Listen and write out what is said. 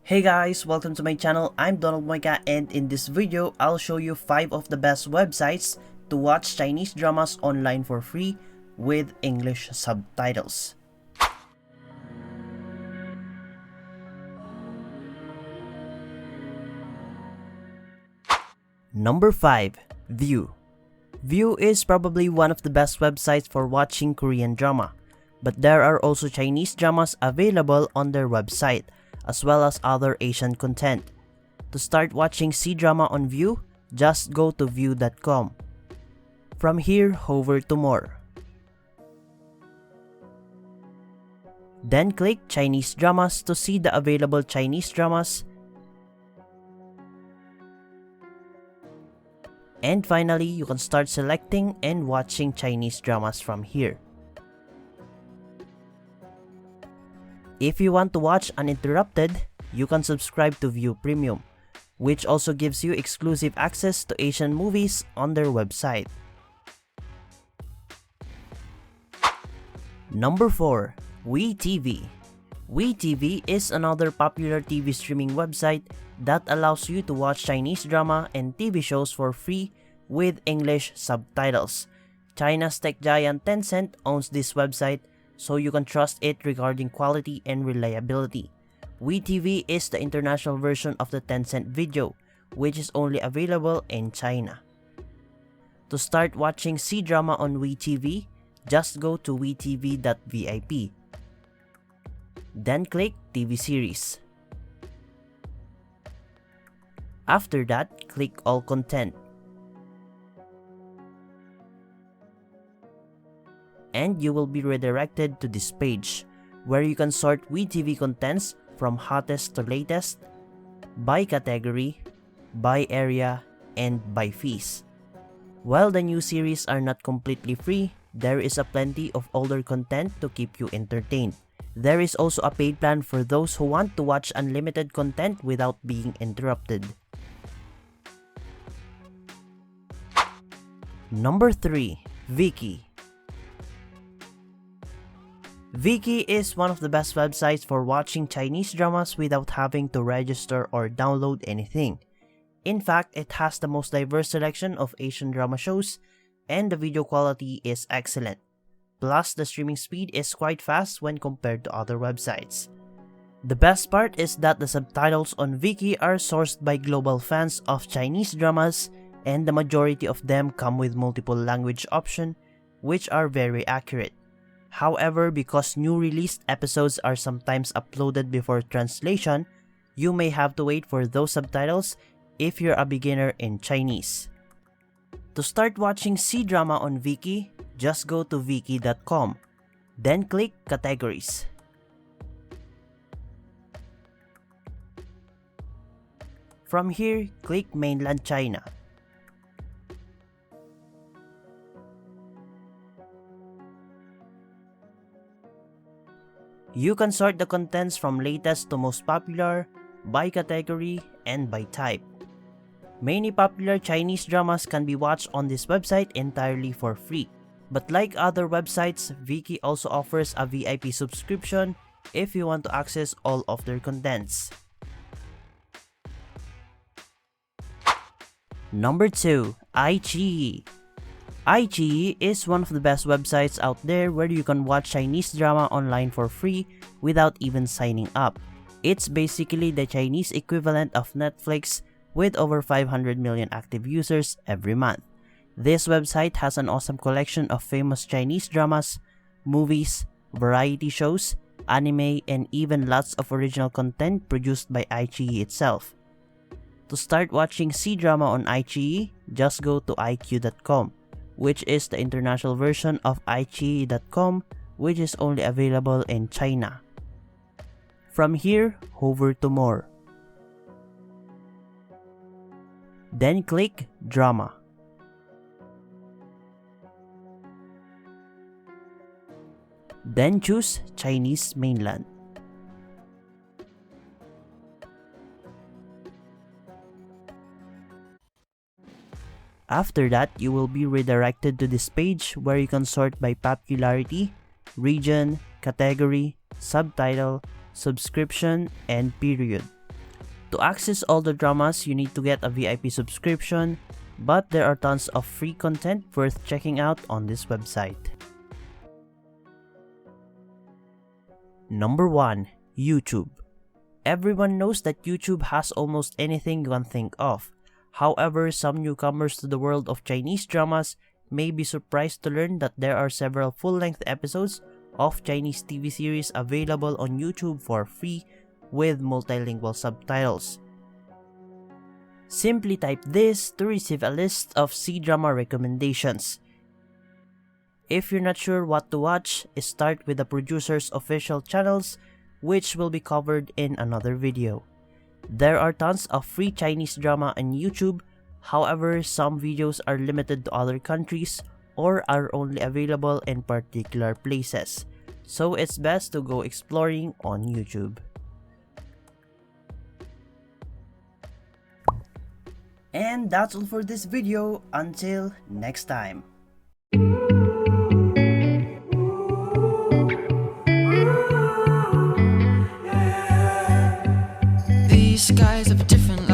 Hey guys, welcome to my channel. I'm CineMueca, and in this video, I'll show you 5 of the best websites to watch Chinese dramas online for free with English subtitles. Number 5. View. View is probably one of the best websites for watching Korean drama, but there are also Chinese dramas available on their website, as well as other Asian content. To start watching C-drama on View, just go to view.com. From here, hover to More. Then click Chinese dramas to see the available Chinese dramas. And finally, you can start selecting and watching Chinese dramas from here. If you want to watch uninterrupted, you can subscribe to View Premium, which also gives you exclusive access to Asian movies on their website. Number 4. WeTV. WeTV is another popular TV streaming website that allows you to watch Chinese drama and TV shows for free with English subtitles. China's tech giant Tencent owns this website, so you can trust it regarding quality and reliability. WeTV is the international version of the Tencent Video, which is only available in China. To start watching C-drama on WeTV, just go to wetv.vip. Then click TV series. After that, click All Content. And you will be redirected to this page, where you can sort WeTV contents from hottest to latest, by category, by area, and by fees. While the new series are not completely free, there is a plenty of older content to keep you entertained. There is also a paid plan for those who want to watch unlimited content without being interrupted. Number 3. Viki. Viki is one of the best websites for watching Chinese dramas without having to register or download anything. In fact, it has the most diverse selection of Asian drama shows, and the video quality is excellent. Plus, the streaming speed is quite fast when compared to other websites. The best part is that the subtitles on Viki are sourced by global fans of Chinese dramas, and the majority of them come with multiple language options, which are very accurate. However, because new released episodes are sometimes uploaded before translation, you may have to wait for those subtitles if you're a beginner in Chinese. To start watching C-drama on Viki, just go to viki.com. Then click Categories. From here, click Mainland China. You can sort the contents from latest to most popular, by category, and by type. Many popular Chinese dramas can be watched on this website entirely for free. But like other websites, Viki also offers a VIP subscription if you want to access all of their contents. Number 2. iQIYI. iQIYI is one of the best websites out there where you can watch Chinese drama online for free without even signing up. It's basically the Chinese equivalent of Netflix with over 500 million active users every month. This website has an awesome collection of famous Chinese dramas, movies, variety shows, anime, and even lots of original content produced by iQIYI itself. To start watching C-drama on iQIYI, just go to iq.com, which is the international version of iQIYI.com, which is only available in China. From here, hover to More. Then click Drama. Then choose Chinese Mainland. After that, you will be redirected to this page where you can sort by popularity, region, category, subtitle, subscription, and period. To access all the dramas, you need to get a VIP subscription, but there are tons of free content worth checking out on this website. Number 1. YouTube. Everyone knows that YouTube has almost anything you can think of. However, some newcomers to the world of Chinese dramas may be surprised to learn that there are several full-length episodes of Chinese TV series available on YouTube for free with multilingual subtitles. Simply type this to receive a list of cdrama recommendations. If you're not sure what to watch, start with the producer's official channels, which will be covered in another video. There are tons of free Chinese drama on YouTube, however, some videos are limited to other countries or are only available in particular places, so it's best to go exploring on YouTube. And that's all for this video. Until next time. These guys have a different life.